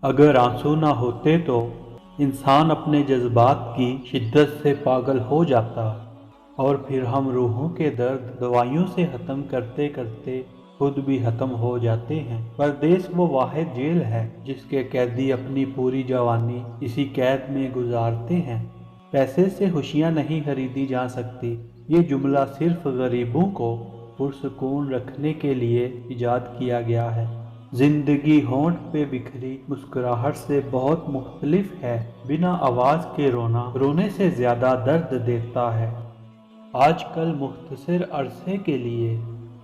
اگر آنسو نہ ہوتے تو انسان اپنے جذبات کی شدت سے پاگل ہو جاتا، اور پھر ہم روحوں کے درد دوائیوں سے ختم کرتے کرتے خود بھی ختم ہو جاتے ہیں۔ پردیس وہ واحد جیل ہے جس کے قیدی اپنی پوری جوانی اسی قید میں گزارتے ہیں۔ پیسے سے خوشیاں نہیں خریدی جا سکتی، یہ جملہ صرف غریبوں کو پرسکون رکھنے کے لیے ایجاد کیا گیا ہے۔ زندگی ہونٹ پہ بکھری مسکراہٹ سے بہت مختلف ہے۔ بنا آواز کے رونا رونے سے زیادہ درد دیتا ہے۔ آج کل مختصر عرصے کے لیے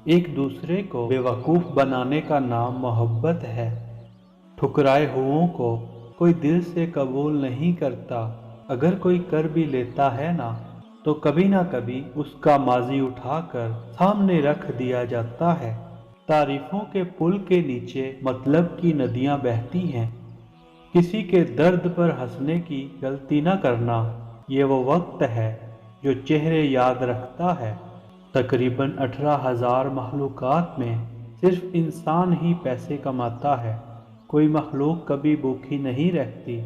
ایک دوسرے کو بے وقوف بنانے کا نام محبت ہے۔ ٹھکرائے ہوئوں کو کوئی دل سے قبول نہیں کرتا، اگر کوئی کر بھی لیتا ہے نا تو کبھی نہ کبھی اس کا ماضی اٹھا کر سامنے رکھ دیا جاتا ہے۔ تعریفوں کے پل کے نیچے مطلب کی ندیاں بہتی ہیں۔ کسی کے درد پر ہنسنے کی غلطی نہ کرنا، یہ وہ وقت ہے جو چہرے یاد رکھتا ہے۔ تقریباً 18,000 مخلوقات میں صرف انسان ہی پیسے کماتا ہے۔ کوئی مخلوق کبھی بھوکی نہیں رہتی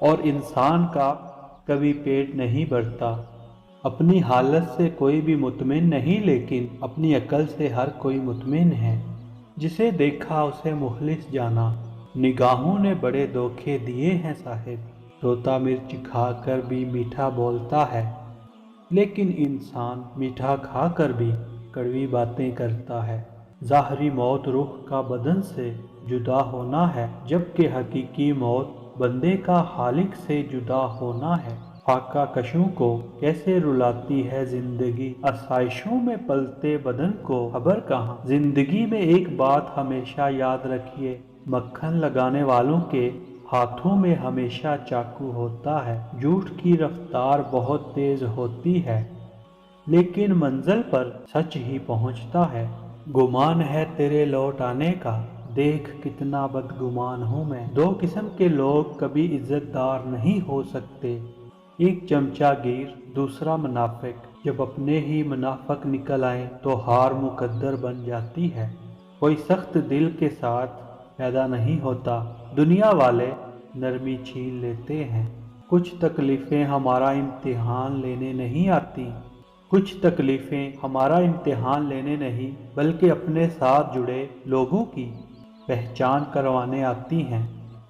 اور انسان کا کبھی پیٹ نہیں بھرتا۔ اپنی حالت سے کوئی بھی مطمئن نہیں، لیکن اپنی عقل سے ہر کوئی مطمئن ہے۔ جسے دیکھا اسے مخلص جانا۔ نگاہوں نے بڑے دھوکے دیے ہیں صاحب، طوطا مرچ کھا کر بھی میٹھا بولتا ہے، لیکن انسان میٹھا کھا کر بھی کڑوی باتیں کرتا ہے۔ ظاہری موت روح کا بدن سے جدا ہونا ہے، جبکہ حقیقی موت بندے کا خالق سے جدا ہونا ہے۔ فاقہ کشوں کو کیسے رلاتی ہے زندگی، آسائشوں میں پلتے بدن کو خبر کہاں۔ زندگی میں ایک بات ہمیشہ یاد رکھیے، مکھن لگانے والوں کے ہاتھوں میں ہمیشہ چاقو ہوتا ہے۔ جھوٹ کی رفتار بہت تیز ہوتی ہے، لیکن منزل پر سچ ہی پہنچتا ہے۔ گمان ہے تیرے لوٹ آنے کا، دیکھ کتنا بدگمان ہوں میں۔ دو قسم کے لوگ کبھی عزت دار نہیں ہو سکتے، ایک چمچہ گیر، دوسرا منافق۔ جب اپنے ہی منافق نکل آئیں تو ہار مقدر بن جاتی ہے۔ کوئی سخت دل کے ساتھ پیدا نہیں ہوتا، دنیا والے نرمی چھین لیتے ہیں۔ کچھ تکلیفیں ہمارا امتحان لینے نہیں آتی، کچھ تکلیفیں ہمارا امتحان لینے نہیں بلکہ اپنے ساتھ جڑے لوگوں کی پہچان کروانے آتی ہیں۔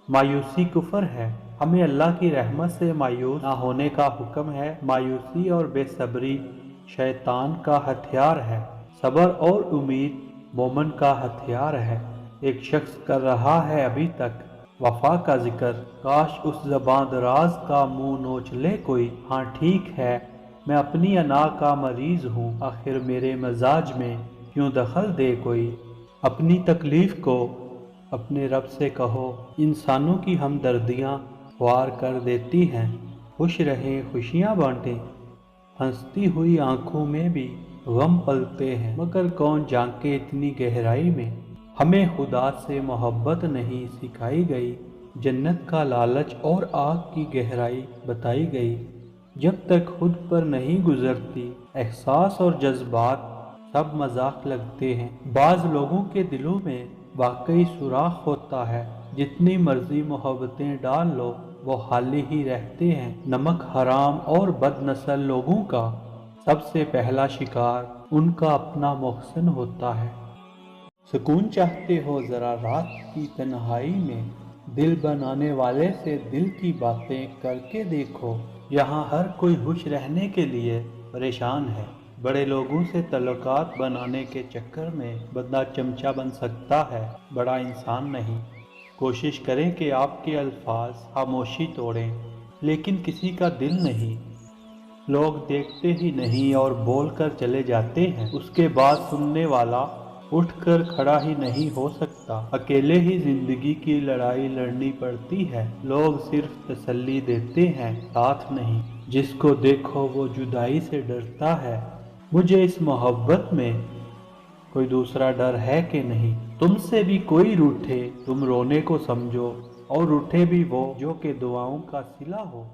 مایوسی کفر ہے، ہمیں اللہ کی رحمت سے مایوس نہ ہونے کا حکم ہے۔ مایوسی اور بے صبری شیطان کا ہتھیار ہے، صبر اور امید مومن کا ہتھیار ہے۔ ایک شخص کر رہا ہے ابھی تک وفا کا ذکر، کاش اس زباں دراز کا منہ نوچ لے کوئی۔ ہاں ٹھیک ہے میں اپنی انا کا مریض ہوں، آخر میرے مزاج میں کیوں دخل دے کوئی۔ اپنی تکلیف کو اپنے رب سے کہو، انسانوں کی ہمدردیاں خوار کر دیتی ہیں۔ خوش رہیں خوشیاں بانٹیں، ہنستی ہوئی آنکھوں میں بھی غم پلتے ہیں، مگر کون جھانکے اتنی گہرائی میں۔ ہمیں خدا سے محبت نہیں سکھائی گئی، جنت کا لالچ اور آگ کی گہرائی بتائی گئی۔ جب تک خود پر نہیں گزرتی احساس اور جذبات سب مذاق لگتے ہیں۔ بعض لوگوں کے دلوں میں واقعی سوراخ ہوتا ہے، جتنی مرضی محبتیں ڈال لو وہ خالی ہی رہتے ہیں۔ نمک حرام اور بد نسل لوگوں کا سب سے پہلا شکار ان کا اپنا محسن ہوتا ہے۔ سکون چاہتے ہو ذرا رات کی تنہائی میں، دل بنانے والے سے دل کی باتیں کر کے دیکھو۔ یہاں ہر کوئی خوش رہنے کے لیے پریشان ہے۔ بڑے لوگوں سے تعلقات بنانے کے چکر میں بندہ چمچہ بن سکتا ہے، بڑا انسان نہیں۔ کوشش کریں کہ آپ کے الفاظ خاموشی توڑیں، لیکن کسی کا دل نہیں۔ لوگ دیکھتے ہی نہیں اور بول کر چلے جاتے ہیں، اس کے بعد سننے والا اٹھ کر کھڑا ہی نہیں ہو سکتا۔ اکیلے ہی زندگی کی لڑائی لڑنی پڑتی ہے، لوگ صرف تسلی دیتے ہیں، ساتھ نہیں۔ جس کو دیکھو وہ جدائی سے ڈرتا ہے، مجھے اس محبت میں کوئی دوسرا ڈر ہے کہ نہیں۔ تم سے بھی کوئی روٹھے تم رونے کو سمجھو، اور روٹھے بھی وہ جو کہ دعاؤں کا صلہ ہو۔